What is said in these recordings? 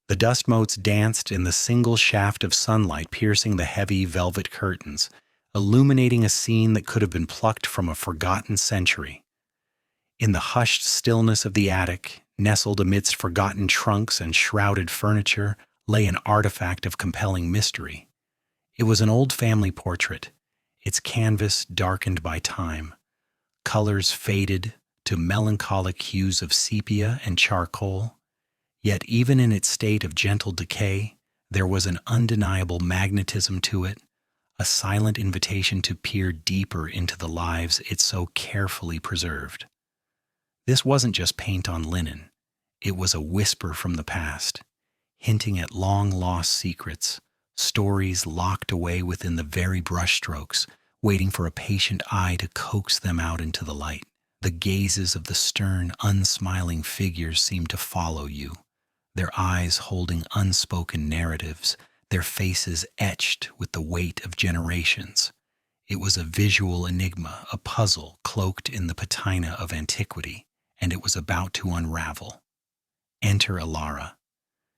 The dust motes danced in the single shaft of sunlight piercing the heavy velvet curtains, illuminating a scene that could have been plucked from a forgotten century. In the hushed stillness of the attic, nestled amidst forgotten trunks and shrouded furniture, lay an artifact of compelling mystery. It was an old family portrait, its canvas darkened by time, colors faded to melancholic hues of sepia and charcoal. Yet even in its state of gentle decay, there was an undeniable magnetism to it, a silent invitation to peer deeper into the lives it so carefully preserved. This wasn't just paint on linen. It was a whisper from the past, hinting at long-lost secrets, stories locked away within the very brushstrokes, waiting for a patient eye to coax them out into the light. The gazes of the stern, unsmiling figures seemed to follow you, their eyes holding unspoken narratives, their faces etched with the weight of generations. It was a visual enigma, a puzzle cloaked in the patina of antiquity, and it was about to unravel. Enter Alara.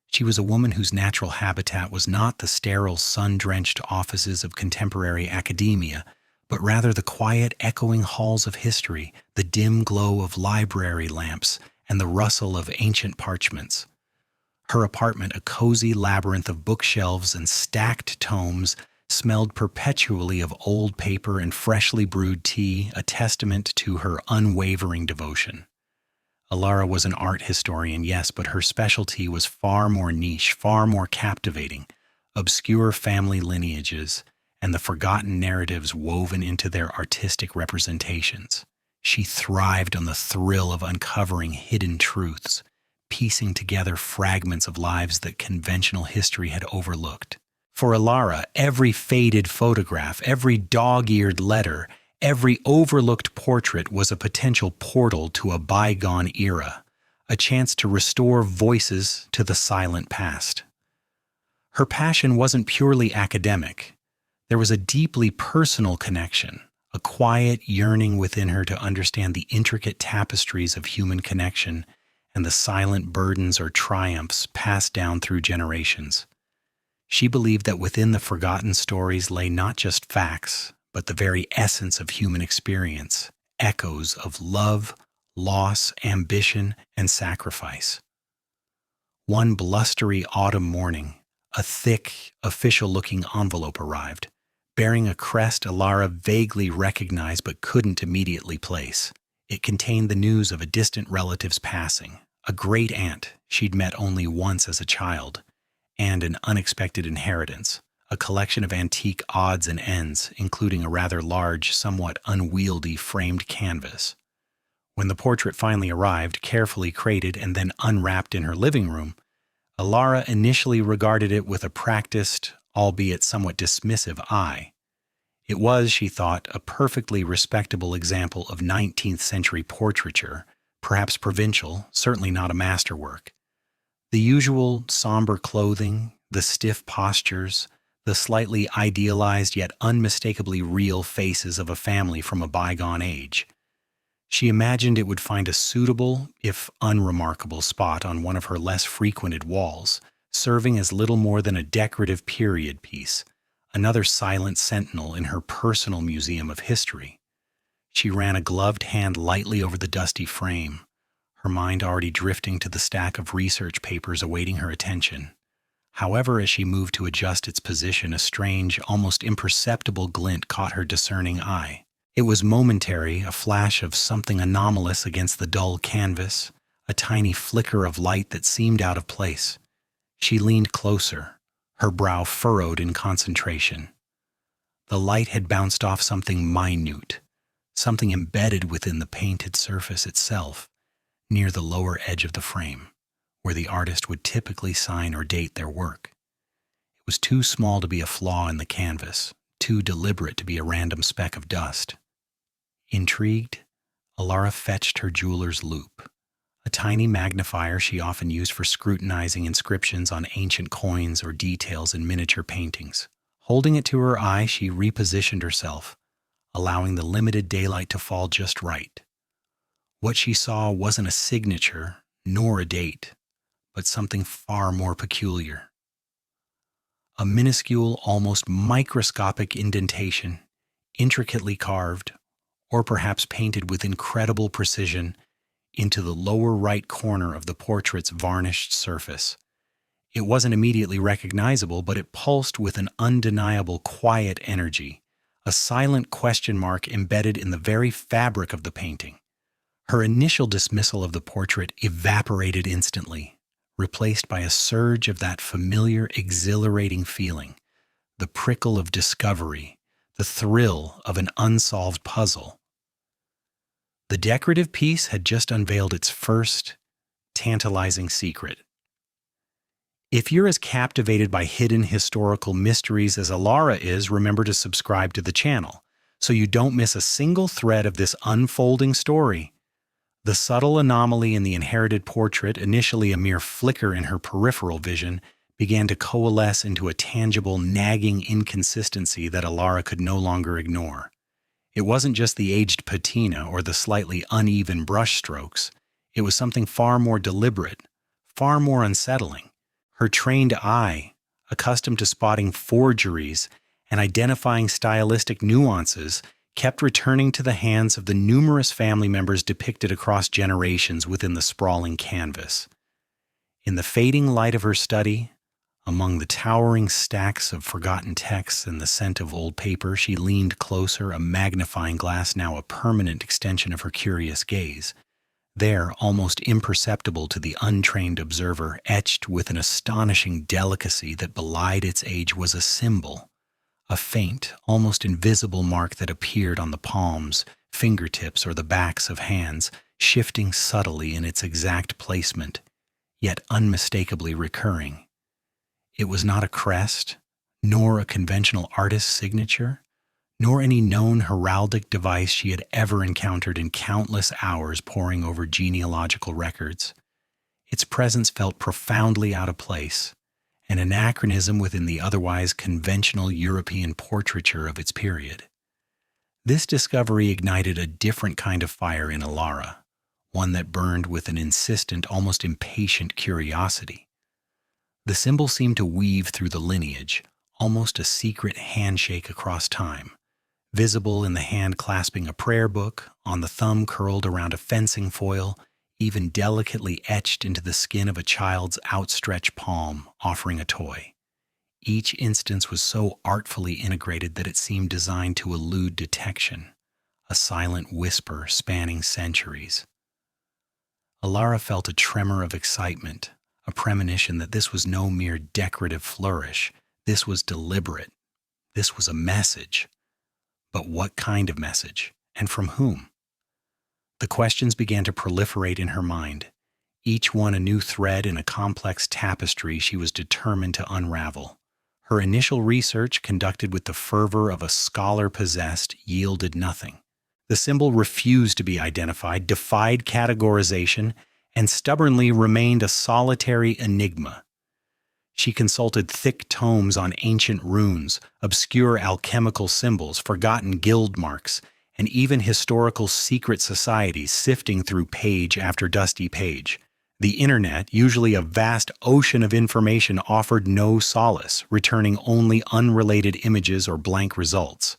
She was a woman whose natural habitat was not the sterile, sun-drenched offices of contemporary academia, but rather the quiet, echoing halls of history, the dim glow of library lamps, and the rustle of ancient parchments. Her apartment, a cozy labyrinth of bookshelves and stacked tomes, smelled perpetually of old paper and freshly brewed tea, a testament to her unwavering devotion. Alara was an art historian, yes, but her specialty was far more niche, far more captivating. Obscure family lineages and the forgotten narratives woven into their artistic representations. She thrived on the thrill of uncovering hidden truths, piecing together fragments of lives that conventional history had overlooked. For Alara, every faded photograph, every dog-eared letter, every overlooked portrait was a potential portal to a bygone era, a chance to restore voices to the silent past. Her passion wasn't purely academic. There was a deeply personal connection, a quiet yearning within her to understand the intricate tapestries of human connection and the silent burdens or triumphs passed down through generations. She believed that within the forgotten stories lay not just facts, but the very essence of human experience, echoes of love, loss, ambition, and sacrifice. One blustery autumn morning, a thick, official-looking envelope arrived, bearing a crest Alara vaguely recognized but couldn't immediately place. It contained the news of a distant relative's passing, a great-aunt she'd met only once as a child, and an unexpected inheritance, a collection of antique odds and ends, including a rather large, somewhat unwieldy framed canvas. When the portrait finally arrived, carefully crated and then unwrapped in her living room, Alara initially regarded it with a practiced, albeit somewhat dismissive eye. It was, she thought, a perfectly respectable example of 19th century portraiture, perhaps provincial, certainly not a masterwork. The usual somber clothing, the stiff postures, the slightly idealized yet unmistakably real faces of a family from a bygone age. She imagined it would find a suitable, if unremarkable, spot on one of her less frequented walls, serving as little more than a decorative period piece, another silent sentinel in her personal museum of history. She ran a gloved hand lightly over the dusty frame, her mind already drifting to the stack of research papers awaiting her attention. However, as she moved to adjust its position, a strange, almost imperceptible glint caught her discerning eye. It was momentary, a flash of something anomalous against the dull canvas, a tiny flicker of light that seemed out of place. She leaned closer, her brow furrowed in concentration. The light had bounced off something minute, something embedded within the painted surface itself, near the lower edge of the frame, where the artist would typically sign or date their work. It was too small to be a flaw in the canvas, too deliberate to be a random speck of dust. Intrigued, Alara fetched her jeweler's loupe, a tiny magnifier she often used for scrutinizing inscriptions on ancient coins or details in miniature paintings. Holding it to her eye, she repositioned herself, allowing the limited daylight to fall just right. What she saw wasn't a signature, nor a date, but something far more peculiar. A minuscule, almost microscopic indentation, intricately carved, or perhaps painted with incredible precision, into the lower right corner of the portrait's varnished surface. It wasn't immediately recognizable, but it pulsed with an undeniable quiet energy, a silent question mark embedded in the very fabric of the painting. Her initial dismissal of the portrait evaporated instantly, replaced by a surge of that familiar, exhilarating feeling, the prickle of discovery, the thrill of an unsolved puzzle. The decorative piece had just unveiled its first, tantalizing secret. If you're as captivated by hidden historical mysteries as Alara is, remember to subscribe to the channel so you don't miss a single thread of this unfolding story. The subtle anomaly in the inherited portrait, initially a mere flicker in her peripheral vision, began to coalesce into a tangible, nagging inconsistency that Alara could no longer ignore. It wasn't just the aged patina or the slightly uneven brushstrokes. It was something far more deliberate, far more unsettling. Her trained eye, accustomed to spotting forgeries and identifying stylistic nuances, kept returning to the hands of the numerous family members depicted across generations within the sprawling canvas. In the fading light of her study, among the towering stacks of forgotten texts and the scent of old paper, she leaned closer, a magnifying glass now a permanent extension of her curious gaze. There, almost imperceptible to the untrained observer, etched with an astonishing delicacy that belied its age, was a symbol, a faint, almost invisible mark that appeared on the palms, fingertips, or the backs of hands, shifting subtly in its exact placement, yet unmistakably recurring. It was not a crest, nor a conventional artist's signature, nor any known heraldic device she had ever encountered in countless hours poring over genealogical records. Its presence felt profoundly out of place, an anachronism within the otherwise conventional European portraiture of its period. This discovery ignited a different kind of fire in Alara, one that burned with an insistent, almost impatient curiosity. The symbol seemed to weave through the lineage, almost a secret handshake across time, visible in the hand clasping a prayer book, on the thumb curled around a fencing foil, even delicately etched into the skin of a child's outstretched palm offering a toy. Each instance was so artfully integrated that it seemed designed to elude detection, a silent whisper spanning centuries. Alara felt a tremor of excitement, a premonition that this was no mere decorative flourish. This was deliberate. This was a message. But what kind of message, and from whom? The questions began to proliferate in her mind, each one a new thread in a complex tapestry she was determined to unravel. Her initial research, conducted with the fervor of a scholar possessed, yielded nothing. The symbol refused to be identified, defied categorization, and stubbornly remained a solitary enigma. She consulted thick tomes on ancient runes, obscure alchemical symbols, forgotten guild marks, and even historical secret societies, sifting through page after dusty page. The internet, usually a vast ocean of information, offered no solace, returning only unrelated images or blank results.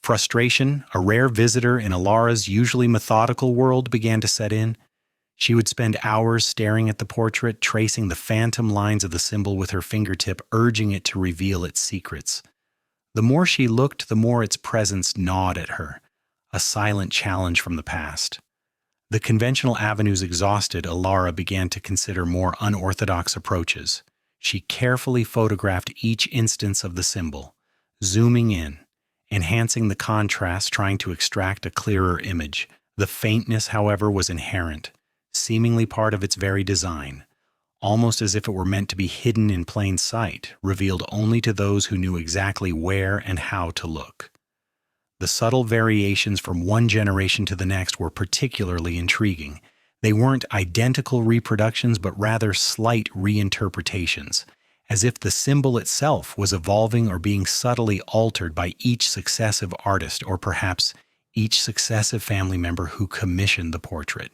Frustration, a rare visitor in Alara's usually methodical world, began to set in. She would spend hours staring at the portrait, tracing the phantom lines of the symbol with her fingertip, urging it to reveal its secrets. The more she looked, the more its presence gnawed at her, a silent challenge from the past. The conventional avenues exhausted, Alara began to consider more unorthodox approaches. She carefully photographed each instance of the symbol, zooming in, enhancing the contrast, trying to extract a clearer image. The faintness, however, was inherent, seemingly part of its very design, almost as if it were meant to be hidden in plain sight, revealed only to those who knew exactly where and how to look. The subtle variations from one generation to the next were particularly intriguing. They weren't identical reproductions, but rather slight reinterpretations, as if the symbol itself was evolving or being subtly altered by each successive artist, or perhaps each successive family member who commissioned the portrait.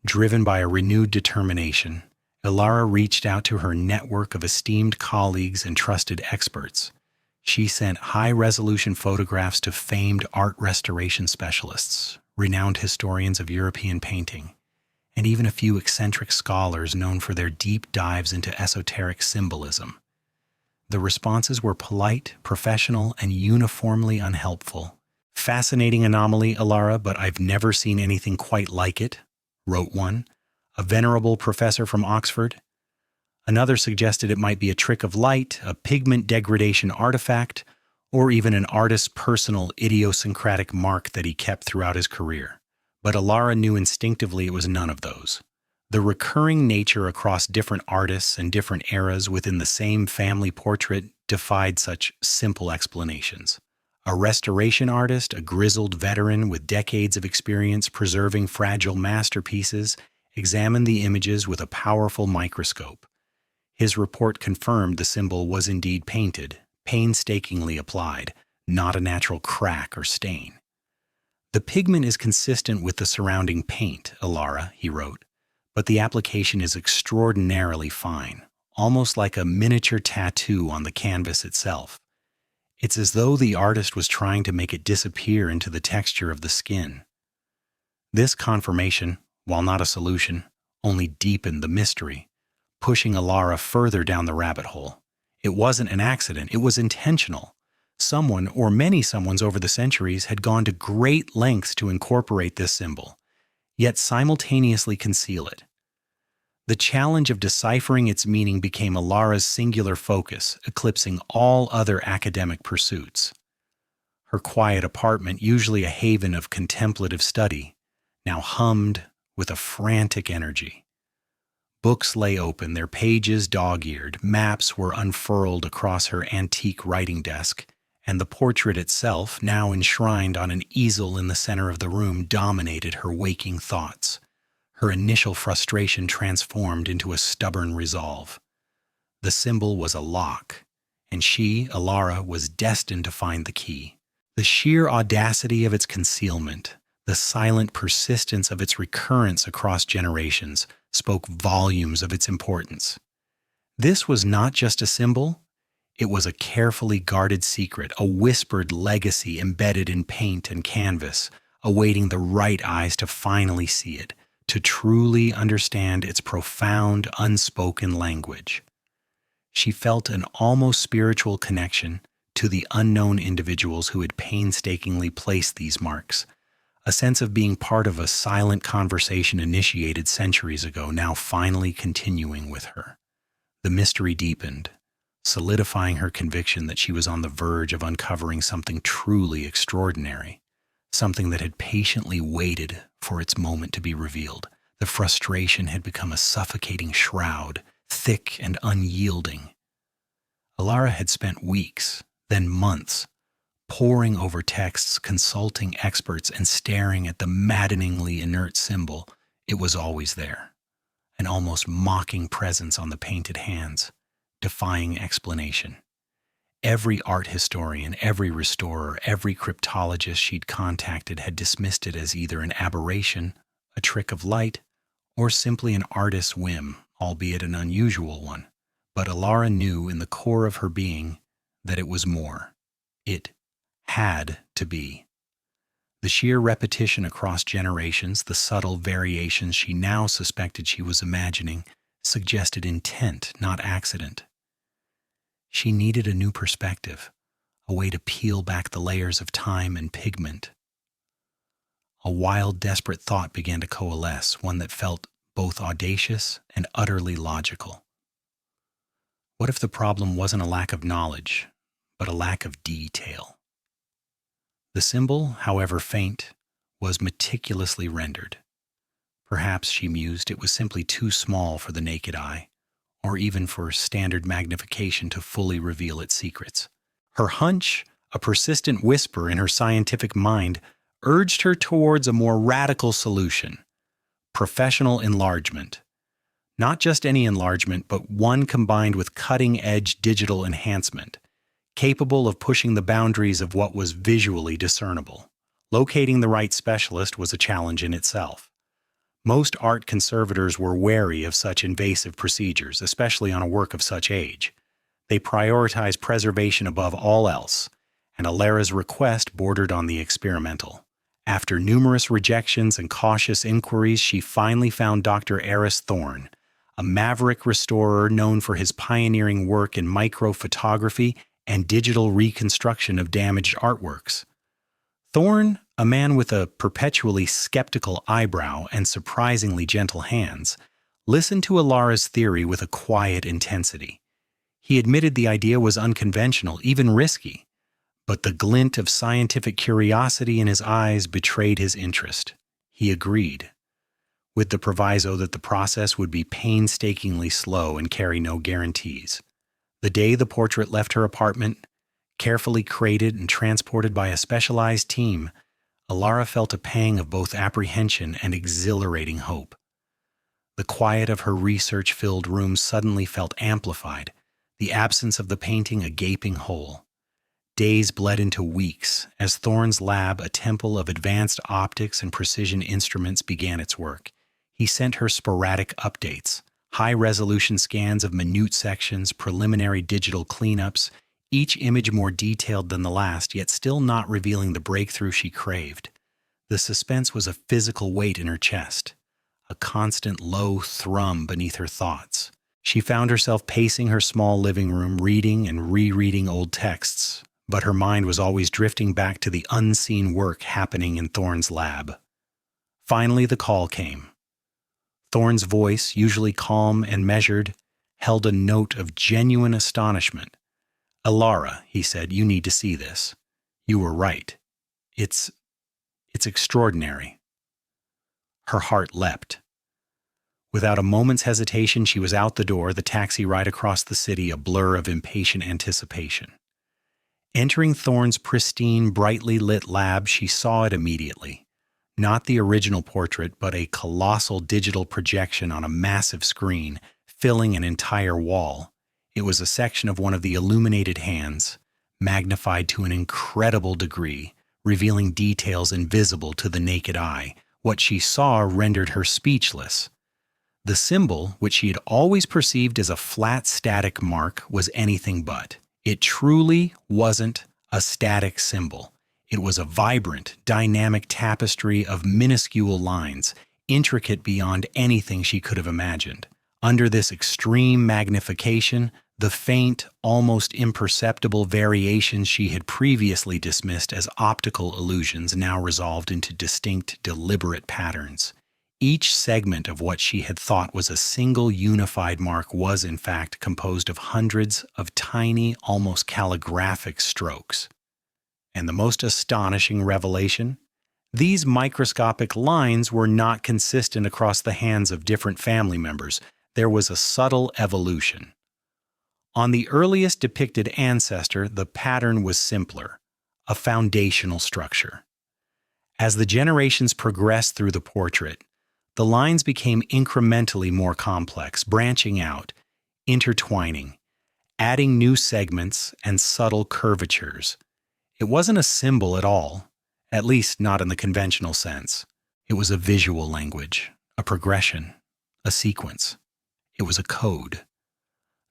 Driven by a renewed determination, Ilara reached out to her network of esteemed colleagues and trusted experts. She sent high-resolution photographs to famed art restoration specialists, renowned historians of European painting, and even a few eccentric scholars known for their deep dives into esoteric symbolism. The responses were polite, professional, and uniformly unhelpful. "Fascinating anomaly, Ilara, but I've never seen anything quite like it," wrote one, a venerable professor from Oxford. Another suggested it might be a trick of light, a pigment degradation artifact, or even an artist's personal idiosyncratic mark that he kept throughout his career. But Ilara knew instinctively it was none of those. The recurring nature across different artists and different eras within the same family portrait defied such simple explanations. A restoration artist, a grizzled veteran with decades of experience preserving fragile masterpieces, examined the images with a powerful microscope. His report confirmed the symbol was indeed painted, painstakingly applied, not a natural crack or stain. "The pigment is consistent with the surrounding paint, Ilara," he wrote, "but the application is extraordinarily fine, almost like a miniature tattoo on the canvas itself. It's as though the artist was trying to make it disappear into the texture of the skin." This confirmation, while not a solution, only deepened the mystery, pushing Ilara further down the rabbit hole. It wasn't an accident, it was intentional. Someone, or many someones over the centuries, had gone to great lengths to incorporate this symbol, yet simultaneously conceal it. The challenge of deciphering its meaning became Ilara's singular focus, eclipsing all other academic pursuits. Her quiet apartment, usually a haven of contemplative study, now hummed with a frantic energy. Books lay open, their pages dog-eared, maps were unfurled across her antique writing desk, and the portrait itself, now enshrined on an easel in the center of the room, dominated her waking thoughts. Her initial frustration transformed into a stubborn resolve. The symbol was a lock, and she, Ilara, was destined to find the key. The sheer audacity of its concealment, the silent persistence of its recurrence across generations, spoke volumes of its importance. This was not just a symbol, it was a carefully guarded secret, a whispered legacy embedded in paint and canvas, awaiting the right eyes to finally see it, to truly understand its profound, unspoken language. She felt an almost spiritual connection to the unknown individuals who had painstakingly placed these marks, a sense of being part of a silent conversation initiated centuries ago, now finally continuing with her. The mystery deepened, solidifying her conviction that she was on the verge of uncovering something truly extraordinary, something that had patiently waited for its moment to be revealed. The frustration had become a suffocating shroud, thick and unyielding. Ilara had spent weeks, then months, poring over texts, consulting experts, and staring at the maddeningly inert symbol. It was always there, an almost mocking presence on the painted hands, defying explanation. Every art historian, every restorer, every cryptologist she'd contacted had dismissed it as either an aberration, a trick of light, or simply an artist's whim, albeit an unusual one. But Ilara knew in the core of her being that it was more. It had to be. The sheer repetition across generations, the subtle variations she now suspected she was imagining, suggested intent, not accident. She needed a new perspective, a way to peel back the layers of time and pigment. A wild, desperate thought began to coalesce, one that felt both audacious and utterly logical. What if the problem wasn't a lack of knowledge, but a lack of detail? The symbol, however faint, was meticulously rendered. Perhaps, she mused, it was simply too small for the naked eye, or even for standard magnification to fully reveal its secrets. Her hunch, a persistent whisper in her scientific mind, urged her towards a more radical solution: professional enlargement. Not just any enlargement, but one combined with cutting-edge digital enhancement, capable of pushing the boundaries of what was visually discernible. Locating the right specialist was a challenge in itself. Most art conservators were wary of such invasive procedures, especially on a work of such age. They prioritized preservation above all else, and Alara's request bordered on the experimental. After numerous rejections and cautious inquiries, she finally found Dr. Eris Thorne, a maverick restorer known for his pioneering work in microphotography and digital reconstruction of damaged artworks. Thorne, a man with a perpetually skeptical eyebrow and surprisingly gentle hands, listened to Alara's theory with a quiet intensity. He admitted the idea was unconventional, even risky, but the glint of scientific curiosity in his eyes betrayed his interest. He agreed, with the proviso that the process would be painstakingly slow and carry no guarantees. The day the portrait left her apartment, carefully crated and transported by a specialized team, Alara felt a pang of both apprehension and exhilarating hope. The quiet of her research-filled room suddenly felt amplified, the absence of the painting a gaping hole. Days bled into weeks as Thorne's lab, a temple of advanced optics and precision instruments, began its work. He sent her sporadic updates, high-resolution scans of minute sections, preliminary digital cleanups, each image more detailed than the last, yet still not revealing the breakthrough she craved. The suspense was a physical weight in her chest, a constant low thrum beneath her thoughts. She found herself pacing her small living room, reading and rereading old texts, but her mind was always drifting back to the unseen work happening in Thorne's lab. Finally, the call came. Thorne's voice, usually calm and measured, held a note of genuine astonishment. "Alara," he said, "you need to see this. You were right. It's extraordinary." Her heart leapt. Without a moment's hesitation, she was out the door, the taxi ride across the city a blur of impatient anticipation. Entering Thorne's pristine, brightly lit lab, she saw it immediately. Not the original portrait, but a colossal digital projection on a massive screen, filling an entire wall. It was a section of one of the illuminated hands, magnified to an incredible degree, revealing details invisible to the naked eye. What she saw rendered her speechless. The symbol, which she had always perceived as a flat static mark, was anything but. It truly wasn't a static symbol. It was a vibrant, dynamic tapestry of minuscule lines, intricate beyond anything she could have imagined. Under this extreme magnification, the faint, almost imperceptible variations she had previously dismissed as optical illusions now resolved into distinct, deliberate patterns. Each segment of what she had thought was a single unified mark was, in fact, composed of hundreds of tiny, almost calligraphic strokes. And the most astonishing revelation? These microscopic lines were not consistent across the hands of different family members. There was a subtle evolution. On the earliest depicted ancestor, the pattern was simpler, a foundational structure. As the generations progressed through the portrait, the lines became incrementally more complex, branching out, intertwining, adding new segments and subtle curvatures. It wasn't a symbol at all, at least not in the conventional sense. It was a visual language, a progression, a sequence. It was a code.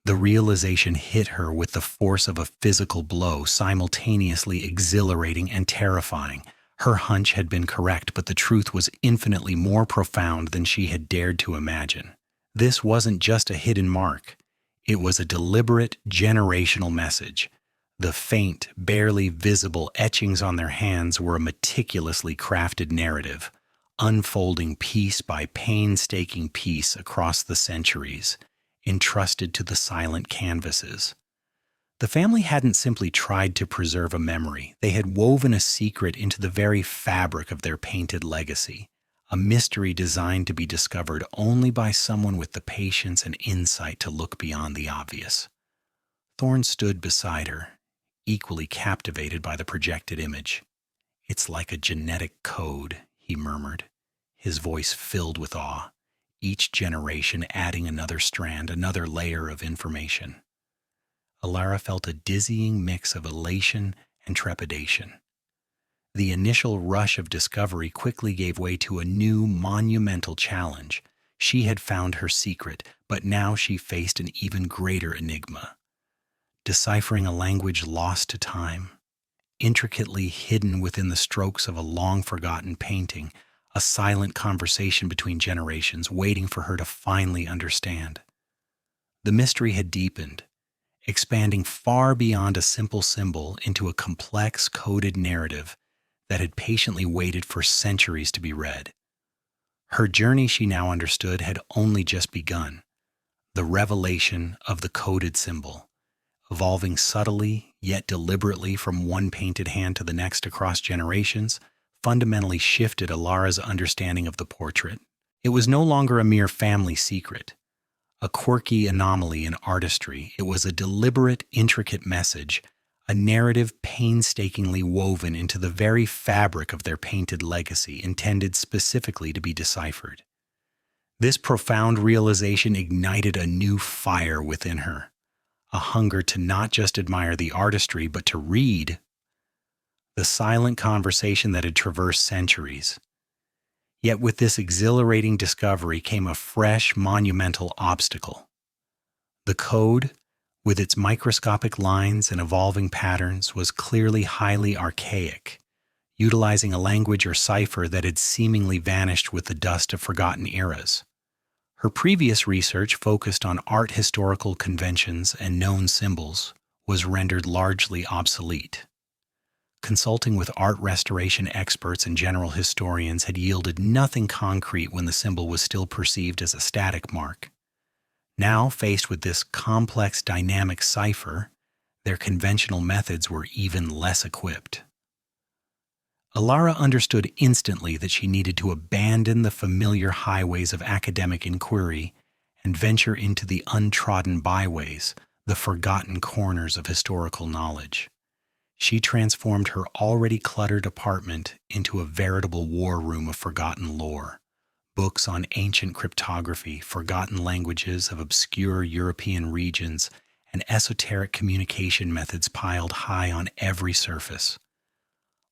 The realization hit her with the force of a physical blow, simultaneously exhilarating and terrifying. Her hunch had been correct, but the truth was infinitely more profound than she had dared to imagine. This wasn't just a hidden mark. It was a deliberate, generational message. The faint, barely visible etchings on their hands were a meticulously crafted narrative, unfolding piece by painstaking piece across the centuries, entrusted to the silent canvases. The family hadn't simply tried to preserve a memory. They had woven a secret into the very fabric of their painted legacy, a mystery designed to be discovered only by someone with the patience and insight to look beyond the obvious. Thorne stood beside her, equally captivated by the projected image. "It's like a genetic code," he murmured, his voice filled with awe, each generation adding another strand, another layer of information. Alara felt a dizzying mix of elation and trepidation. The initial rush of discovery quickly gave way to a new monumental challenge. She had found her secret, but now she faced an even greater enigma. Deciphering a language lost to time, intricately hidden within the strokes of a long-forgotten painting, a silent conversation between generations waiting for her to finally understand. The mystery had deepened, expanding far beyond a simple symbol into a complex, coded narrative that had patiently waited for centuries to be read. Her journey, she now understood, had only just begun. The revelation of the coded symbol, evolving subtly yet deliberately from one painted hand to the next across generations, fundamentally shifted Alara's understanding of the portrait. It was no longer a mere family secret, a quirky anomaly in artistry. It was a deliberate, intricate message, a narrative painstakingly woven into the very fabric of their painted legacy, intended specifically to be deciphered. This profound realization ignited a new fire within her, a hunger to not just admire the artistry, but to read the silent conversation that had traversed centuries. Yet with this exhilarating discovery came a fresh, monumental obstacle. The code, with its microscopic lines and evolving patterns, was clearly highly archaic, utilizing a language or cipher that had seemingly vanished with the dust of forgotten eras. Her previous research, focused on art historical conventions and known symbols, was rendered largely obsolete. Consulting with art restoration experts and general historians had yielded nothing concrete when the symbol was still perceived as a static mark. Now, faced with this complex dynamic cipher, their conventional methods were even less equipped. Alara understood instantly that she needed to abandon the familiar highways of academic inquiry and venture into the untrodden byways, the forgotten corners of historical knowledge. She transformed her already cluttered apartment into a veritable war room of forgotten lore. Books on ancient cryptography, forgotten languages of obscure European regions, and esoteric communication methods piled high on every surface.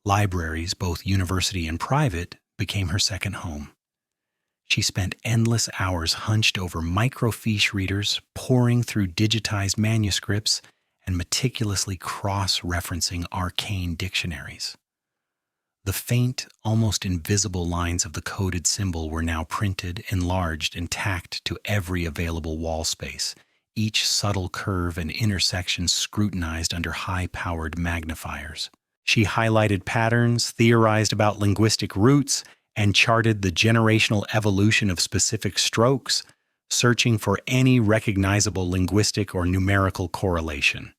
Libraries, both university and private, became her second home. She spent endless hours hunched over microfiche readers, poring through digitized manuscripts, and meticulously cross-referencing arcane dictionaries. The faint, almost invisible lines of the coded symbol were now printed, enlarged, and tacked to every available wall space, each subtle curve and intersection scrutinized under high-powered magnifiers. She highlighted patterns, theorized about linguistic roots, and charted the generational evolution of specific strokes, searching for any recognizable linguistic or numerical correlation.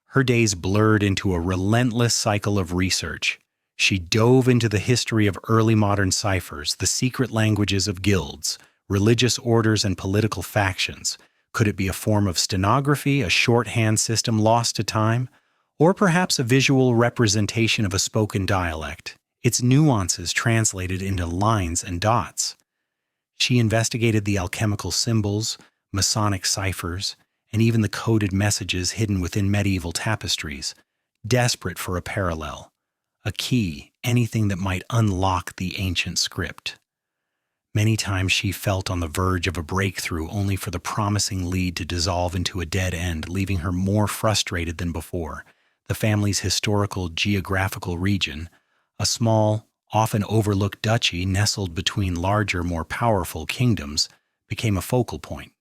Her days blurred into a relentless cycle of research. She dove into the history of early modern ciphers, the secret languages of guilds, religious orders, and political factions. Could it be a form of stenography, a shorthand system lost to time, or perhaps a visual representation of a spoken dialect, its nuances translated into lines and dots? She investigated the alchemical symbols, Masonic ciphers, and even the coded messages hidden within medieval tapestries, desperate for a parallel, a key, anything that might unlock the ancient script. Many times she felt on the verge of a breakthrough, only for the promising lead to dissolve into a dead end, leaving her more frustrated than before. The family's historical geographical region, a small, often overlooked duchy nestled between larger, more powerful kingdoms, became a focal point.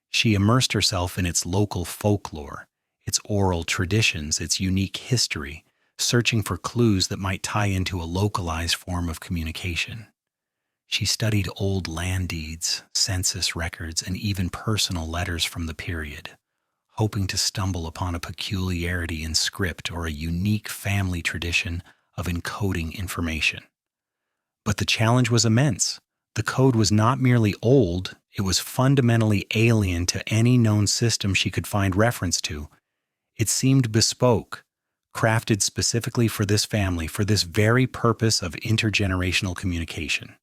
She immersed herself in its local folklore, its oral traditions, its unique history, searching for clues that might tie into a localized form of communication. She studied old land deeds, census records, and even personal letters from the period, hoping to stumble upon a peculiarity in script or a unique family tradition of encoding information. But the challenge was immense. The code was not merely old, it was fundamentally alien to any known system she could find reference to. It seemed bespoke, crafted specifically for this family, for this very purpose of intergenerational communication.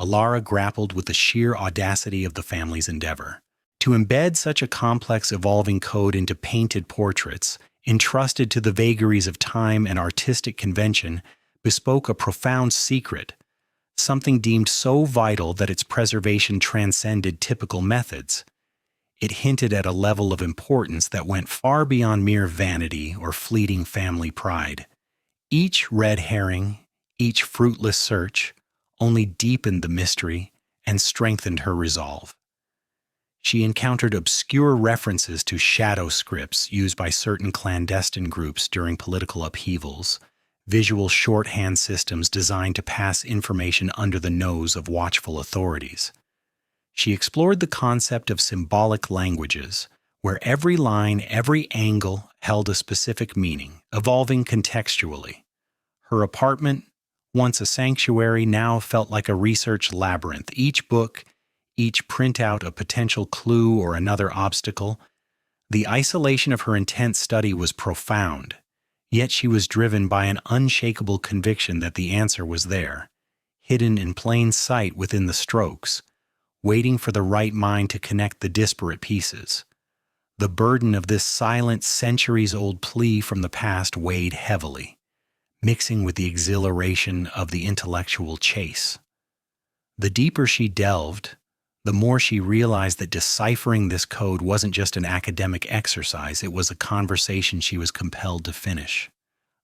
Alara grappled with the sheer audacity of the family's endeavor. To embed such a complex evolving code into painted portraits, entrusted to the vagaries of time and artistic convention, bespoke a profound secret, something deemed so vital that its preservation transcended typical methods. It hinted at a level of importance that went far beyond mere vanity or fleeting family pride. Each red herring, each fruitless search, only deepened the mystery and strengthened her resolve. She encountered obscure references to shadow scripts used by certain clandestine groups during political upheavals, visual shorthand systems designed to pass information under the nose of watchful authorities. She explored the concept of symbolic languages, where every line, every angle held a specific meaning, evolving contextually. Her apartment, once a sanctuary, now felt like a research labyrinth. Each book, each printout a potential clue or another obstacle. The isolation of her intense study was profound, yet she was driven by an unshakable conviction that the answer was there, hidden in plain sight within the strokes, waiting for the right mind to connect the disparate pieces. The burden of this silent, centuries-old plea from the past weighed heavily, mixing with the exhilaration of the intellectual chase. The deeper she delved, the more she realized that deciphering this code wasn't just an academic exercise, it was a conversation she was compelled to finish,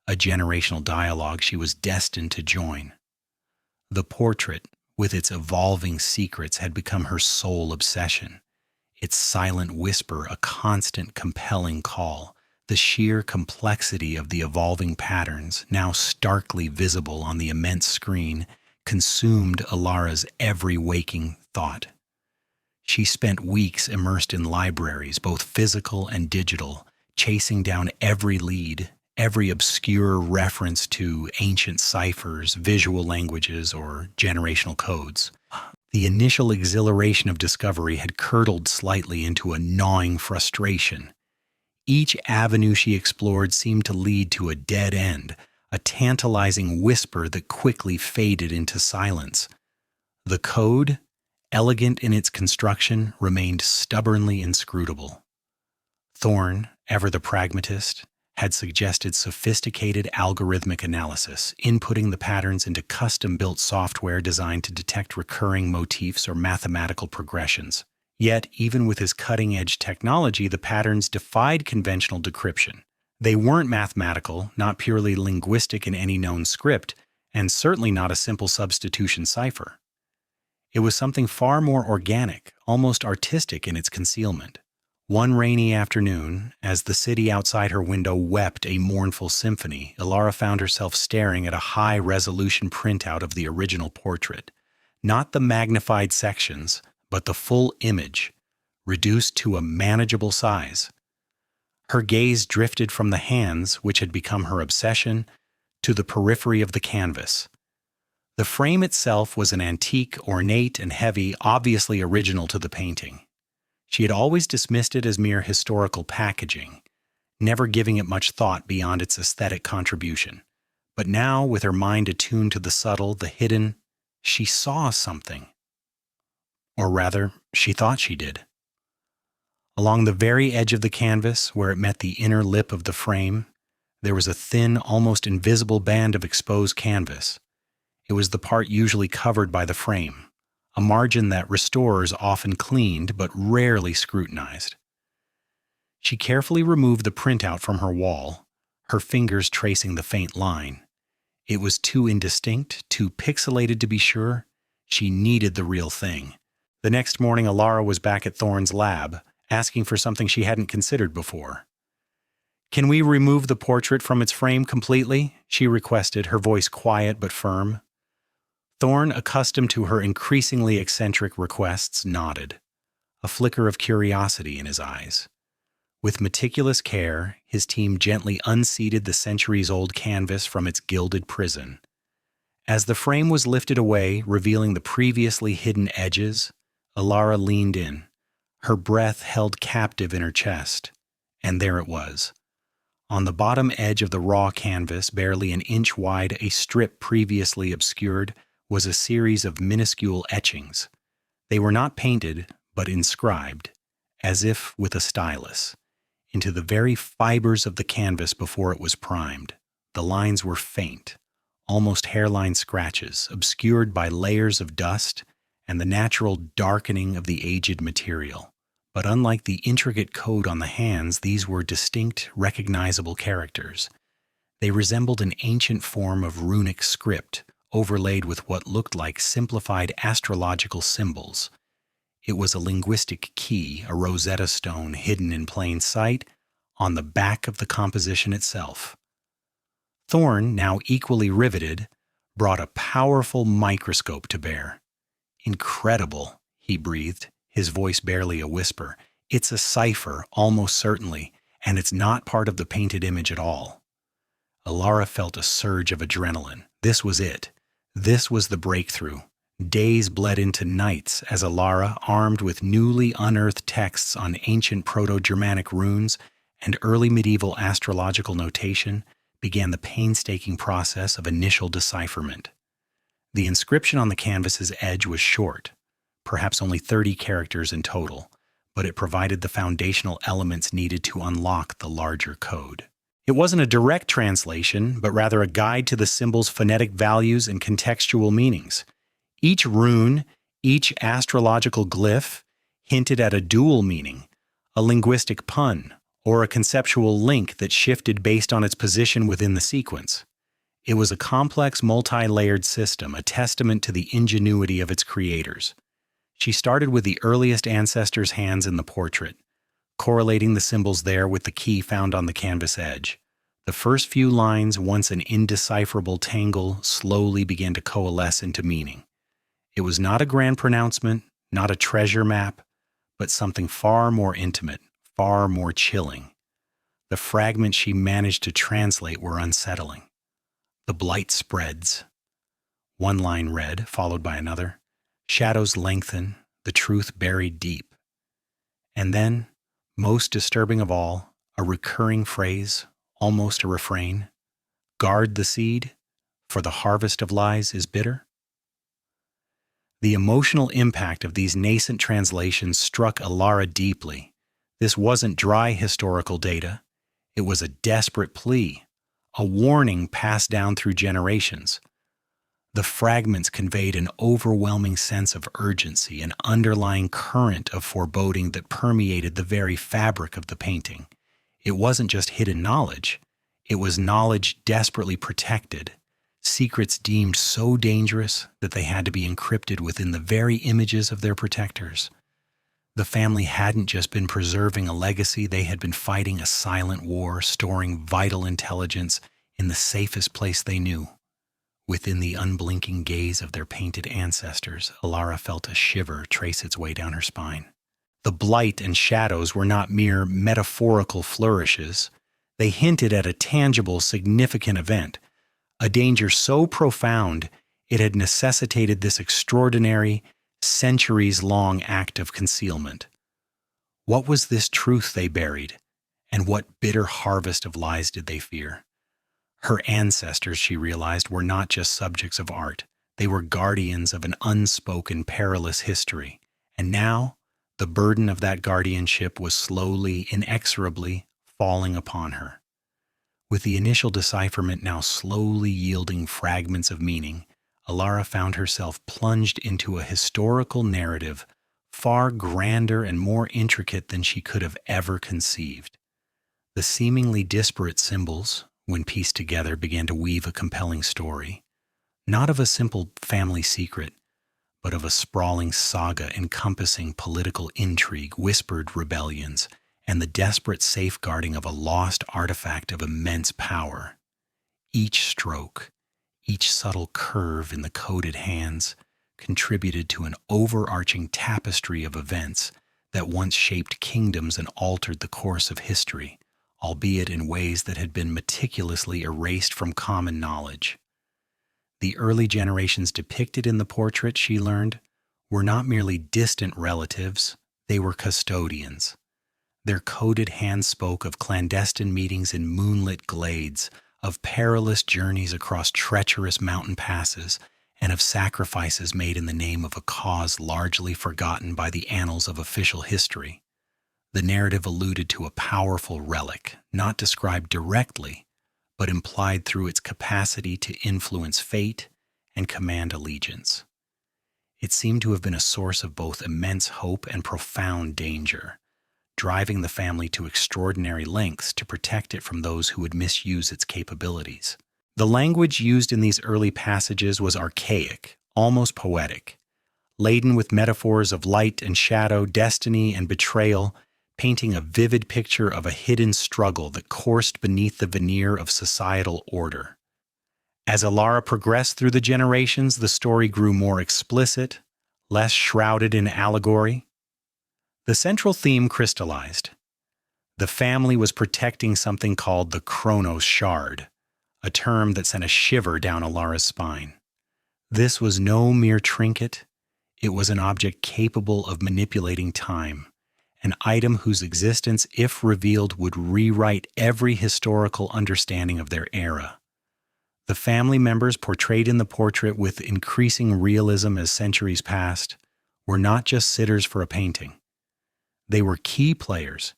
a generational dialogue she was destined to join. The portrait, with its evolving secrets, had become her sole obsession, its silent whisper a constant, compelling call. The sheer complexity of the evolving patterns, now starkly visible on the immense screen, consumed Alara's every waking thought. She spent weeks immersed in libraries, both physical and digital, chasing down every lead, every obscure reference to ancient ciphers, visual languages, or generational codes. The initial exhilaration of discovery had curdled slightly into a gnawing frustration. Each avenue she explored seemed to lead to a dead end, a tantalizing whisper that quickly faded into silence. The code, elegant in its construction, remained stubbornly inscrutable. Thorne, ever the pragmatist, had suggested sophisticated algorithmic analysis, inputting the patterns into custom-built software designed to detect recurring motifs or mathematical progressions. Yet, even with his cutting-edge technology, the patterns defied conventional decryption. They weren't mathematical, not purely linguistic in any known script, and certainly not a simple substitution cipher. It was something far more organic, almost artistic in its concealment. One rainy afternoon, as the city outside her window wept a mournful symphony, Alara found herself staring at a high-resolution printout of the original portrait. Not the magnified sections, but the full image, reduced to a manageable size. Her gaze drifted from the hands, which had become her obsession, to the periphery of the canvas. The frame itself was an antique, ornate, and heavy, obviously original to the painting. She had always dismissed it as mere historical packaging, never giving it much thought beyond its aesthetic contribution. But now, with her mind attuned to the subtle, the hidden, she saw something. Or rather, she thought she did. Along the very edge of the canvas, where it met the inner lip of the frame, there was a thin, almost invisible band of exposed canvas. It was the part usually covered by the frame, a margin that restorers often cleaned but rarely scrutinized. She carefully removed the printout from her wall, her fingers tracing the faint line. It was too indistinct, too pixelated to be sure. She needed the real thing. The next morning, Alara was back at Thorne's lab, asking for something she hadn't considered before. "Can we remove the portrait from its frame completely?" she requested, her voice quiet but firm. Thorne, accustomed to her increasingly eccentric requests, nodded, a flicker of curiosity in his eyes. With meticulous care, his team gently unseated the centuries-old canvas from its gilded prison. As the frame was lifted away, revealing the previously hidden edges, Alara leaned in, her breath held captive in her chest, and there it was. On the bottom edge of the raw canvas, barely an inch wide, a strip previously obscured, was a series of minuscule etchings. They were not painted, but inscribed, as if with a stylus, into the very fibers of the canvas before it was primed. The lines were faint, almost hairline scratches, obscured by layers of dust and the natural darkening of the aged material. But unlike the intricate code on the hands, these were distinct, recognizable characters. They resembled an ancient form of runic script, overlaid with what looked like simplified astrological symbols. It was a linguistic key, a Rosetta Stone hidden in plain sight, on the back of the composition itself. Thorne, now equally riveted, brought a powerful microscope to bear. "Incredible," he breathed, his voice barely a whisper. "It's a cipher, almost certainly, and it's not part of the painted image at all." Alara felt a surge of adrenaline. This was it. This was the breakthrough. Days bled into nights as Alara, armed with newly unearthed texts on ancient Proto-Germanic runes and early medieval astrological notation, began the painstaking process of initial decipherment. The inscription on the canvas's edge was short, perhaps only 30 characters in total, but it provided the foundational elements needed to unlock the larger code. It wasn't a direct translation, but rather a guide to the symbol's phonetic values and contextual meanings. Each rune, each astrological glyph, hinted at a dual meaning, a linguistic pun, or a conceptual link that shifted based on its position within the sequence. It was a complex, multi-layered system, a testament to the ingenuity of its creators. She started with the earliest ancestors' hands in the portrait, correlating the symbols there with the key found on the canvas edge. The first few lines, once an indecipherable tangle, slowly began to coalesce into meaning. It was not a grand pronouncement, not a treasure map, but something far more intimate, far more chilling. The fragments she managed to translate were unsettling. The blight spreads. One line read, followed by another. Shadows lengthen, the truth buried deep. And then, most disturbing of all, a recurring phrase, almost a refrain. Guard the seed, for the harvest of lies is bitter. The emotional impact of these nascent translations struck Alara deeply. This wasn't dry historical data. It was a desperate plea, a warning passed down through generations. The fragments conveyed an overwhelming sense of urgency, an underlying current of foreboding that permeated the very fabric of the painting. It wasn't just hidden knowledge. It was knowledge desperately protected, secrets deemed so dangerous that they had to be encrypted within the very images of their protectors. The family hadn't just been preserving a legacy, they had been fighting a silent war, storing vital intelligence in the safest place they knew. Within the unblinking gaze of their painted ancestors, Alara felt a shiver trace its way down her spine. The blight and shadows were not mere metaphorical flourishes. They hinted at a tangible, significant event, a danger so profound it had necessitated this extraordinary, centuries-long act of concealment. What was this truth they buried, and what bitter harvest of lies did they fear? Her ancestors, she realized, were not just subjects of art. They were guardians of an unspoken, perilous history. And now, the burden of that guardianship was slowly, inexorably falling upon her. With the initial decipherment now slowly yielding fragments of meaning, Alara found herself plunged into a historical narrative far grander and more intricate than she could have ever conceived. The seemingly disparate symbols, when pieced together, began to weave a compelling story, not of a simple family secret, but of a sprawling saga encompassing political intrigue, whispered rebellions, and the desperate safeguarding of a lost artifact of immense power. Each stroke, each subtle curve in the coded hands contributed to an overarching tapestry of events that once shaped kingdoms and altered the course of history, albeit in ways that had been meticulously erased from common knowledge. The early generations depicted in the portrait, she learned, were not merely distant relatives, they were custodians. Their coded hands spoke of clandestine meetings in moonlit glades, of perilous journeys across treacherous mountain passes, and of sacrifices made in the name of a cause largely forgotten by the annals of official history. The narrative alluded to a powerful relic, not described directly, but implied through its capacity to influence fate and command allegiance. It seemed to have been a source of both immense hope and profound danger, driving the family to extraordinary lengths to protect it from those who would misuse its capabilities. The language used in these early passages was archaic, almost poetic, laden with metaphors of light and shadow, destiny and betrayal, painting a vivid picture of a hidden struggle that coursed beneath the veneer of societal order. As Alara progressed through the generations, the story grew more explicit, less shrouded in allegory. The central theme crystallized. The family was protecting something called the Chronos Shard, a term that sent a shiver down Alara's spine. This was no mere trinket. It was an object capable of manipulating time, an item whose existence, if revealed, would rewrite every historical understanding of their era. The family members portrayed in the portrait with increasing realism as centuries passed were not just sitters for a painting. They were key players,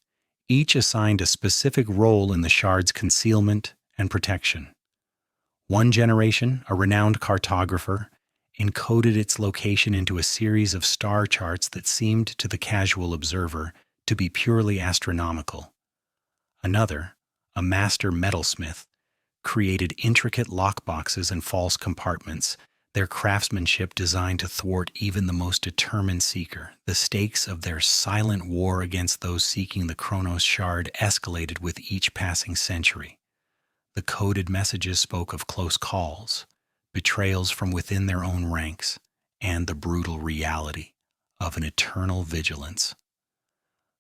each assigned a specific role in the shard's concealment and protection. One generation, a renowned cartographer, encoded its location into a series of star charts that seemed to the casual observer to be purely astronomical. Another, a master metalsmith, created intricate lockboxes and false compartments, their craftsmanship designed to thwart even the most determined seeker. The stakes of their silent war against those seeking the Chronos Shard escalated with each passing century. The coded messages spoke of close calls, betrayals from within their own ranks, and the brutal reality of an eternal vigilance.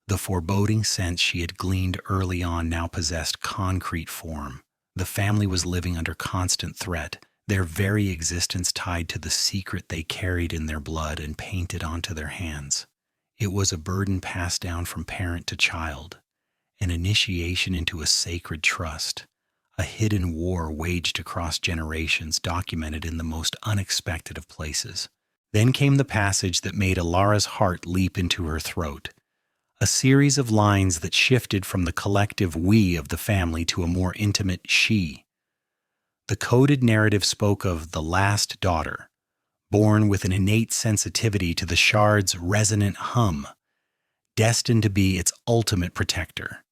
The foreboding sense she had gleaned early on now possessed concrete form. The family was living under constant threat, their very existence tied to the secret they carried in their blood and painted onto their hands. It was a burden passed down from parent to child, an initiation into a sacred trust, a hidden war waged across generations documented in the most unexpected of places. Then came the passage that made Alara's heart leap into her throat, a series of lines that shifted from the collective we of the family to a more intimate she. The coded narrative spoke of the last daughter, born with an innate sensitivity to the shard's resonant hum, destined to be its ultimate protector.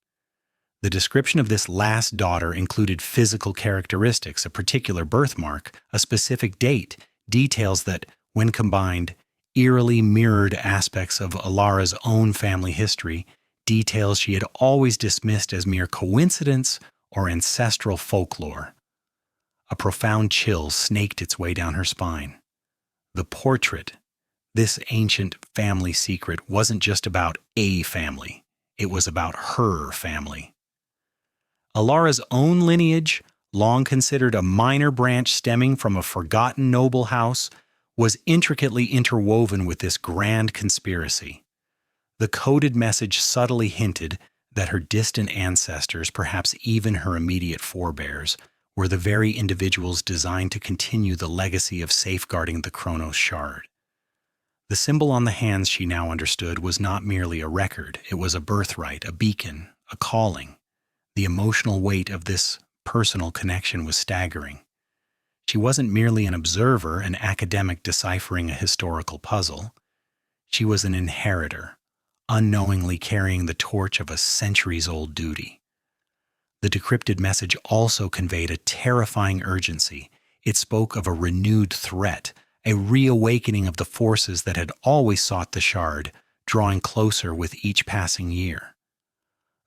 The description of this last daughter included physical characteristics, a particular birthmark, a specific date, details that, when combined, eerily mirrored aspects of Alara's own family history, details she had always dismissed as mere coincidence or ancestral folklore. A profound chill snaked its way down her spine. The portrait, this ancient family secret, wasn't just about a family. It was about her family. Alara's own lineage, long considered a minor branch stemming from a forgotten noble house, was intricately interwoven with this grand conspiracy. The coded message subtly hinted that her distant ancestors, perhaps even her immediate forebears, were the very individuals designed to continue the legacy of safeguarding the Chronos Shard. The symbol on the hands, she now understood, was not merely a record. It was a birthright, a beacon, a calling. The emotional weight of this personal connection was staggering. She wasn't merely an observer, an academic deciphering a historical puzzle. She was an inheritor, unknowingly carrying the torch of a centuries-old duty. The decrypted message also conveyed a terrifying urgency. It spoke of a renewed threat, a reawakening of the forces that had always sought the shard, drawing closer with each passing year.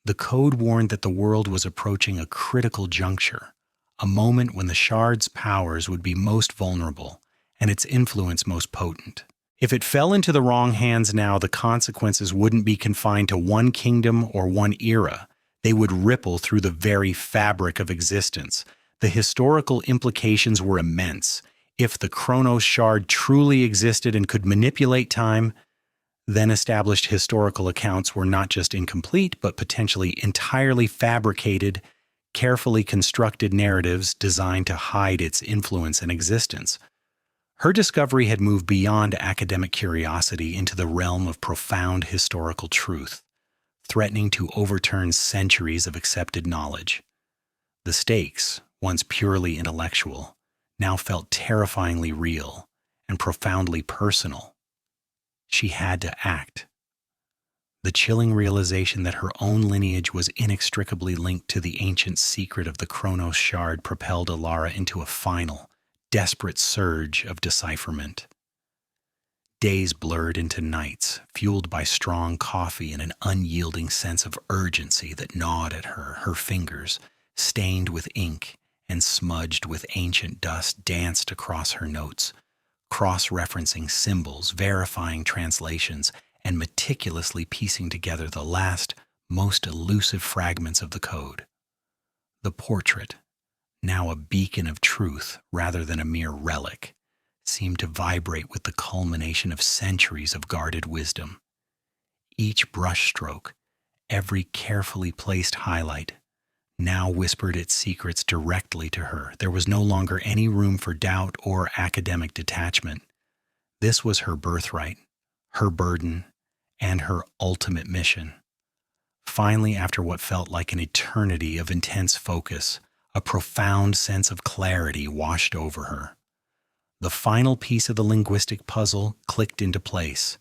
The code warned that the world was approaching a critical juncture, a moment when the shard's powers would be most vulnerable and its influence most potent. If it fell into the wrong hands now, the consequences wouldn't be confined to one kingdom or one era. They would ripple through the very fabric of existence. The historical implications were immense. If the Chronos Shard truly existed and could manipulate time, then established historical accounts were not just incomplete, but potentially entirely fabricated, carefully constructed narratives designed to hide its influence and existence. Her discovery had moved beyond academic curiosity into the realm of profound historical truth, threatening to overturn centuries of accepted knowledge. The stakes, once purely intellectual, now felt terrifyingly real and profoundly personal. She had to act. The chilling realization that her own lineage was inextricably linked to the ancient secret of the Chronos shard propelled Alara into a final, desperate surge of decipherment. Days blurred into nights, fueled by strong coffee and an unyielding sense of urgency that gnawed at her fingers, stained with ink and smudged with ancient dust, danced across her notes, cross-referencing symbols, verifying translations, and meticulously piecing together the last, most elusive fragments of the code. The portrait, now a beacon of truth rather than a mere relic, seemed to vibrate with the culmination of centuries of guarded wisdom. Each brushstroke, every carefully placed highlight, now whispered its secrets directly to her. There was no longer any room for doubt or academic detachment. This was her birthright, her burden, and her ultimate mission. Finally, after what felt like an eternity of intense focus, a profound sense of clarity washed over her. The final piece of the linguistic puzzle clicked into place,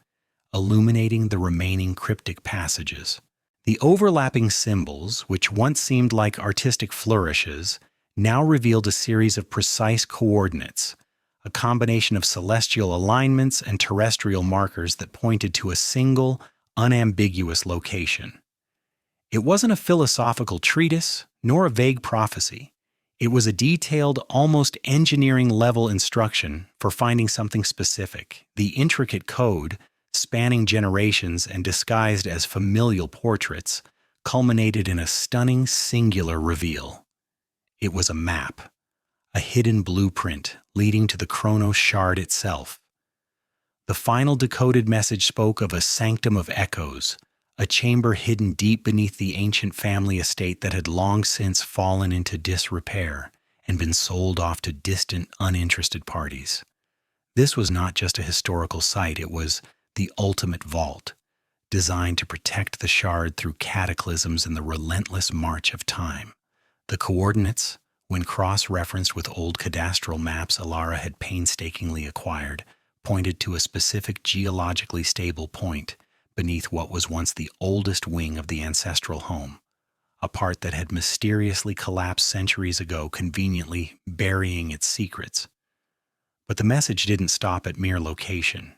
illuminating the remaining cryptic passages. The overlapping symbols, which once seemed like artistic flourishes, now revealed a series of precise coordinates, a combination of celestial alignments and terrestrial markers that pointed to a single, unambiguous location. It wasn't a philosophical treatise, nor a vague prophecy. It was a detailed, almost engineering-level instruction for finding something specific. The intricate code, spanning generations and disguised as familial portraits, culminated in a stunning singular reveal. It was a map, a hidden blueprint leading to the Chronos shard itself. The final decoded message spoke of a sanctum of echoes, a chamber hidden deep beneath the ancient family estate that had long since fallen into disrepair and been sold off to distant, uninterested parties. This was not just a historical site, it was the ultimate vault, designed to protect the shard through cataclysms and the relentless march of time. The coordinates, when cross-referenced with old cadastral maps Alara had painstakingly acquired, pointed to a specific geologically stable point beneath what was once the oldest wing of the ancestral home, a part that had mysteriously collapsed centuries ago, conveniently burying its secrets. But the message didn't stop at mere location.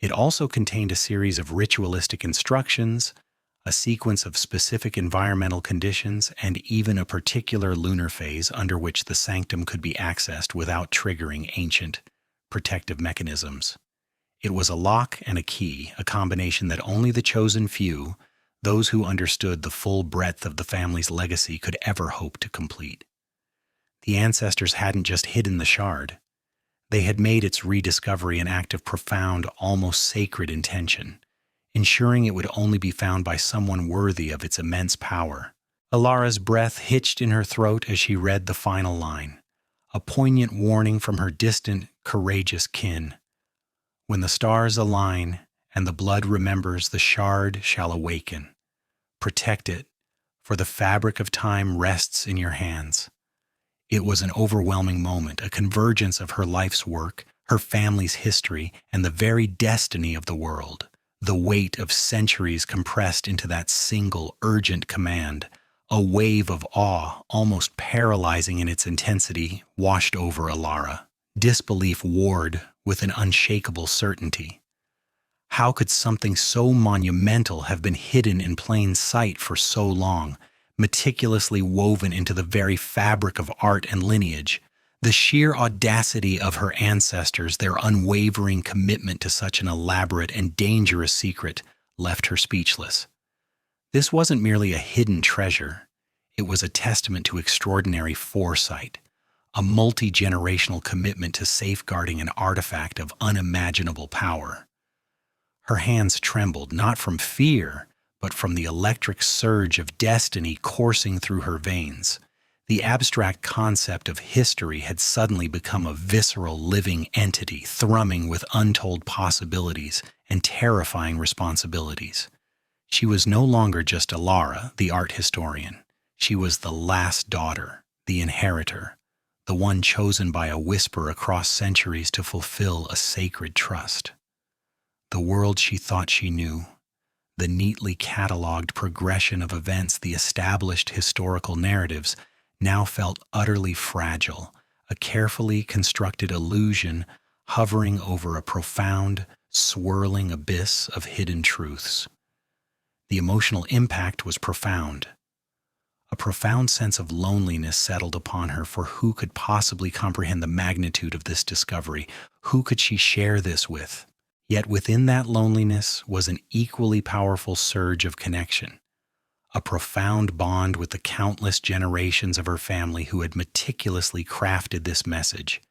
It also contained a series of ritualistic instructions, a sequence of specific environmental conditions, and even a particular lunar phase under which the sanctum could be accessed without triggering ancient, protective mechanisms. It was a lock and a key, a combination that only the chosen few, those who understood the full breadth of the family's legacy, could ever hope to complete. The ancestors hadn't just hidden the shard. They had made its rediscovery an act of profound, almost sacred intention, ensuring it would only be found by someone worthy of its immense power. Alara's breath hitched in her throat as she read the final line, a poignant warning from her distant, courageous kin. When the stars align and the blood remembers, the shard shall awaken. Protect it, for the fabric of time rests in your hands. It was an overwhelming moment, a convergence of her life's work, her family's history, and the very destiny of the world. The weight of centuries compressed into that single, urgent command. A wave of awe, almost paralyzing in its intensity, washed over Alara. Disbelief warred with an unshakable certainty. How could something so monumental have been hidden in plain sight for so long, meticulously woven into the very fabric of art and lineage? The sheer audacity of her ancestors, their unwavering commitment to such an elaborate and dangerous secret, left her speechless. This wasn't merely a hidden treasure. It was a testament to extraordinary foresight, a multi-generational commitment to safeguarding an artifact of unimaginable power. Her hands trembled, not from fear, but from the electric surge of destiny coursing through her veins. The abstract concept of history had suddenly become a visceral, living entity, thrumming with untold possibilities and terrifying responsibilities. She was no longer just Alara, the art historian. She was the last daughter, the inheritor, the one chosen by a whisper across centuries to fulfill a sacred trust. The world she thought she knew, the neatly catalogued progression of events, the established historical narratives, now felt utterly fragile, a carefully constructed illusion hovering over a profound, swirling abyss of hidden truths. The emotional impact was profound. A profound sense of loneliness settled upon her, for who could possibly comprehend the magnitude of this discovery? Who could she share this with? Yet within that loneliness was an equally powerful surge of connection, a profound bond with the countless generations of her family who had meticulously crafted this message,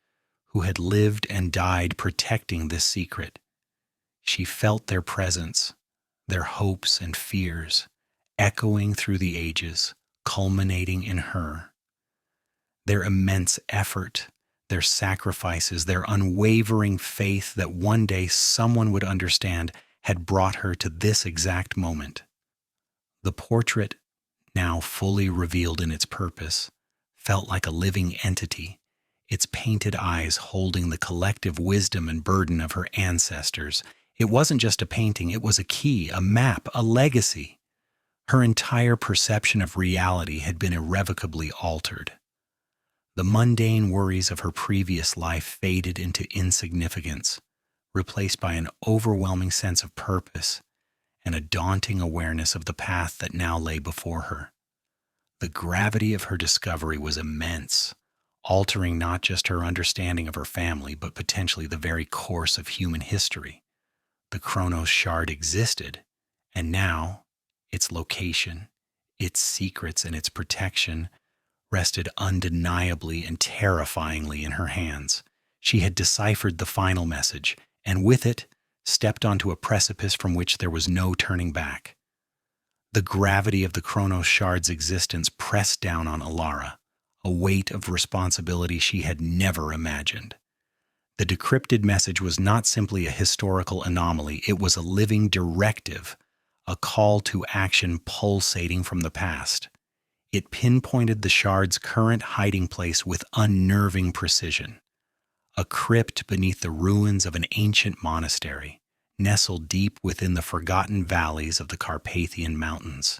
who had lived and died protecting this secret. She felt their presence, their hopes and fears, echoing through the ages, culminating in her. Their immense effort, their sacrifices, their unwavering faith that one day someone would understand had brought her to this exact moment. The portrait, now fully revealed in its purpose, felt like a living entity, its painted eyes holding the collective wisdom and burden of her ancestors. It wasn't just a painting, it was a key, a map, a legacy. Her entire perception of reality had been irrevocably altered. The mundane worries of her previous life faded into insignificance, replaced by an overwhelming sense of purpose and a daunting awareness of the path that now lay before her. The gravity of her discovery was immense, altering not just her understanding of her family, but potentially the very course of human history. The Chronos shard existed, and now its location, its secrets, and its protection rested undeniably and terrifyingly in her hands. She had deciphered the final message, and with it, stepped onto a precipice from which there was no turning back. The gravity of the Chronos shard's existence pressed down on Alara, a weight of responsibility she had never imagined. The decrypted message was not simply a historical anomaly, it was a living directive, a call to action pulsating from the past. It pinpointed the shard's current hiding place with unnerving precision. A crypt beneath the ruins of an ancient monastery, nestled deep within the forgotten valleys of the Carpathian Mountains.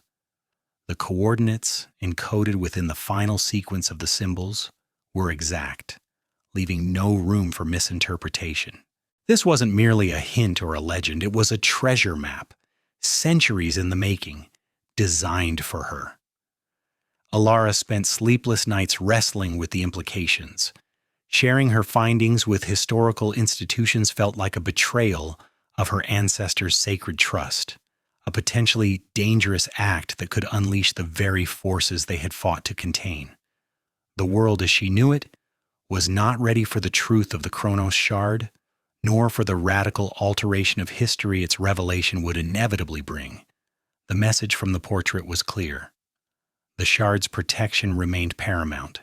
The coordinates, encoded within the final sequence of the symbols, were exact, leaving no room for misinterpretation. This wasn't merely a hint or a legend, it was a treasure map, centuries in the making, designed for her. Alara spent sleepless nights wrestling with the implications. Sharing her findings with historical institutions felt like a betrayal of her ancestors' sacred trust, a potentially dangerous act that could unleash the very forces they had fought to contain. The world as she knew it was not ready for the truth of the Chronos shard, nor for the radical alteration of history its revelation would inevitably bring. The message from the portrait was clear. The shard's protection remained paramount,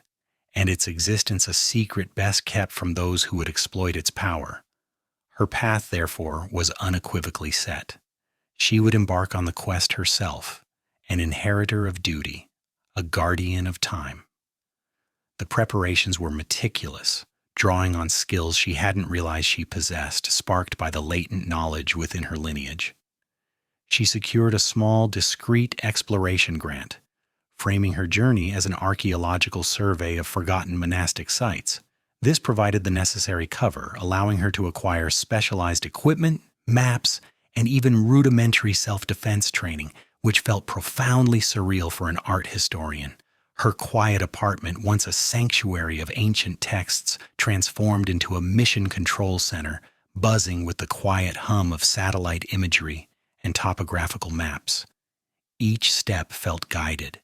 and its existence a secret best kept from those who would exploit its power. Her path, therefore, was unequivocally set. She would embark on the quest herself, an inheritor of duty, a guardian of time. The preparations were meticulous, drawing on skills she hadn't realized she possessed, sparked by the latent knowledge within her lineage. She secured a small, discreet exploration grant, framing her journey as an archaeological survey of forgotten monastic sites. This provided the necessary cover, allowing her to acquire specialized equipment, maps, and even rudimentary self-defense training, which felt profoundly surreal for an art historian. Her quiet apartment, once a sanctuary of ancient texts, transformed into a mission control center, buzzing with the quiet hum of satellite imagery and topographical maps. Each step felt guided,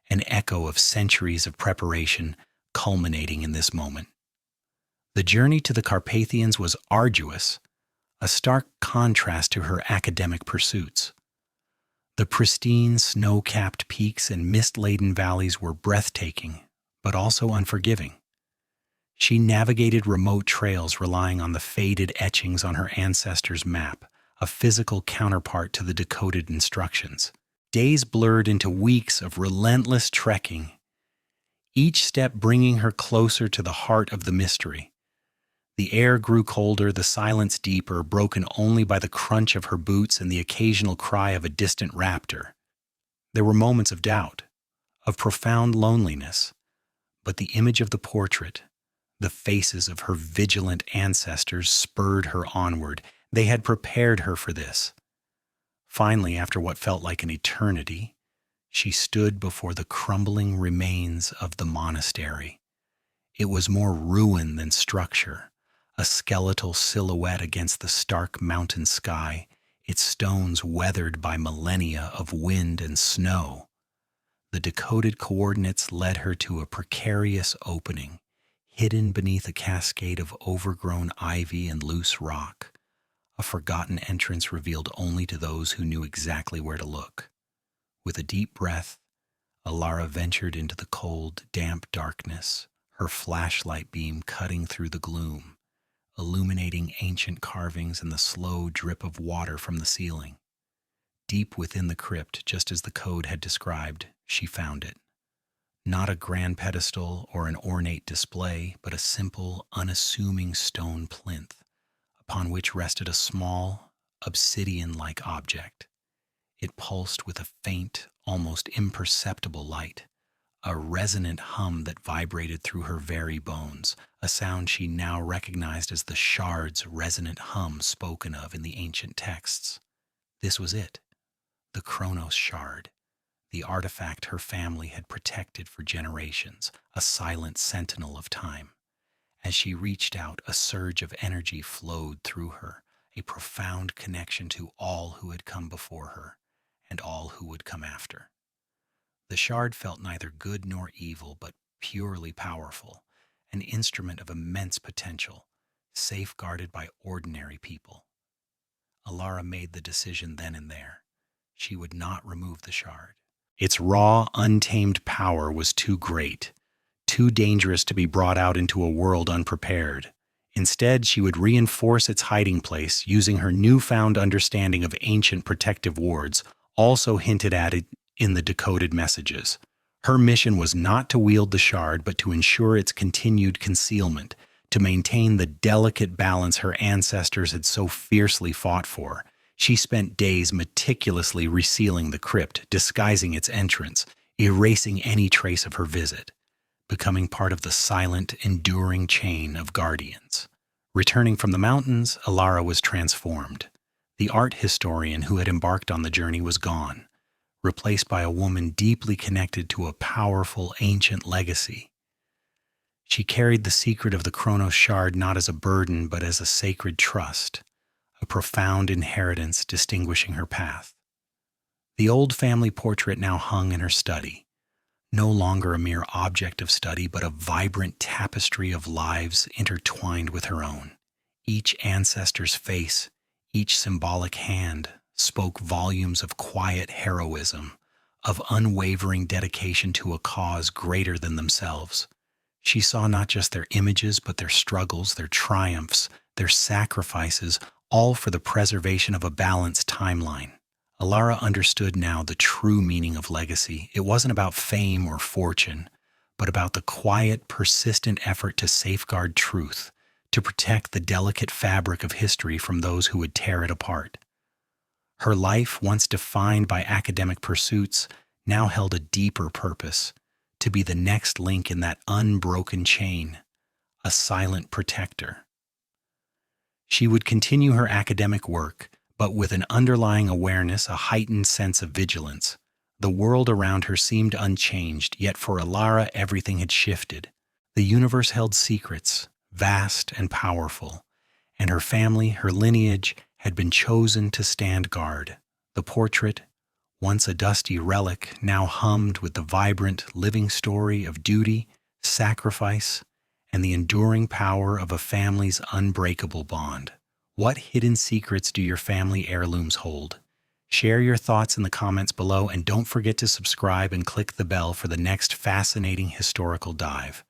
an echo of centuries of preparation culminating in this moment. The journey to the Carpathians was arduous, a stark contrast to her academic pursuits. The pristine, snow-capped peaks and mist-laden valleys were breathtaking, but also unforgiving. She navigated remote trails relying on the faded etchings on her ancestors' map, a physical counterpart to the decoded instructions. Days blurred into weeks of relentless trekking, each step bringing her closer to the heart of the mystery. The air grew colder, the silence deeper, broken only by the crunch of her boots and the occasional cry of a distant raptor. There were moments of doubt, of profound loneliness, but the image of the portrait, the faces of her vigilant ancestors spurred her onward. They had prepared her for this. Finally, after what felt like an eternity, she stood before the crumbling remains of the monastery. It was more ruin than structure, a skeletal silhouette against the stark mountain sky, its stones weathered by millennia of wind and snow. The decoded coordinates led her to a precarious opening, hidden beneath a cascade of overgrown ivy and loose rock, a forgotten entrance revealed only to those who knew exactly where to look. With a deep breath, Alara ventured into the cold, damp darkness, her flashlight beam cutting through the gloom, illuminating ancient carvings and the slow drip of water from the ceiling. Deep within the crypt, just as the code had described, she found it. Not a grand pedestal or an ornate display, but a simple, unassuming stone plinth, upon which rested a small, obsidian-like object. It pulsed with a faint, almost imperceptible light, a resonant hum that vibrated through her very bones, a sound she now recognized as the shard's resonant hum spoken of in the ancient texts. This was it, the Chronos shard, the artifact her family had protected for generations, a silent sentinel of time. As she reached out, a surge of energy flowed through her, a profound connection to all who had come before her and all who would come after. The shard felt neither good nor evil, but purely powerful, an instrument of immense potential, safeguarded by ordinary people. Alara made the decision then and there. She would not remove the shard. Its raw, untamed power was too great, too dangerous to be brought out into a world unprepared. Instead, she would reinforce its hiding place using her newfound understanding of ancient protective wards, also hinted at in the decoded messages. Her mission was not to wield the shard, but to ensure its continued concealment, to maintain the delicate balance her ancestors had so fiercely fought for. She spent days meticulously resealing the crypt, disguising its entrance, erasing any trace of her visit, becoming part of the silent, enduring chain of guardians. Returning from the mountains, Alara was transformed. The art historian who had embarked on the journey was gone, replaced by a woman deeply connected to a powerful ancient legacy. She carried the secret of the Chronos shard not as a burden, but as a sacred trust, a profound inheritance distinguishing her path. The old family portrait now hung in her study, no longer a mere object of study, but a vibrant tapestry of lives intertwined with her own. Each ancestor's face, each symbolic hand, spoke volumes of quiet heroism, of unwavering dedication to a cause greater than themselves. She saw not just their images, but their struggles, their triumphs, their sacrifices, all for the preservation of a balanced timeline. Alara understood now the true meaning of legacy. It wasn't about fame or fortune, but about the quiet, persistent effort to safeguard truth, to protect the delicate fabric of history from those who would tear it apart. Her life, once defined by academic pursuits, now held a deeper purpose, to be the next link in that unbroken chain, a silent protector. She would continue her academic work, but with an underlying awareness, a heightened sense of vigilance. The world around her seemed unchanged, yet for Alara everything had shifted. The universe held secrets, vast and powerful, and her family, her lineage, had been chosen to stand guard. The portrait, once a dusty relic, now hummed with the vibrant, living story of duty, sacrifice, and the enduring power of a family's unbreakable bond. What hidden secrets do your family heirlooms hold? Share your thoughts in the comments below, and don't forget to subscribe and click the bell for the next fascinating historical dive.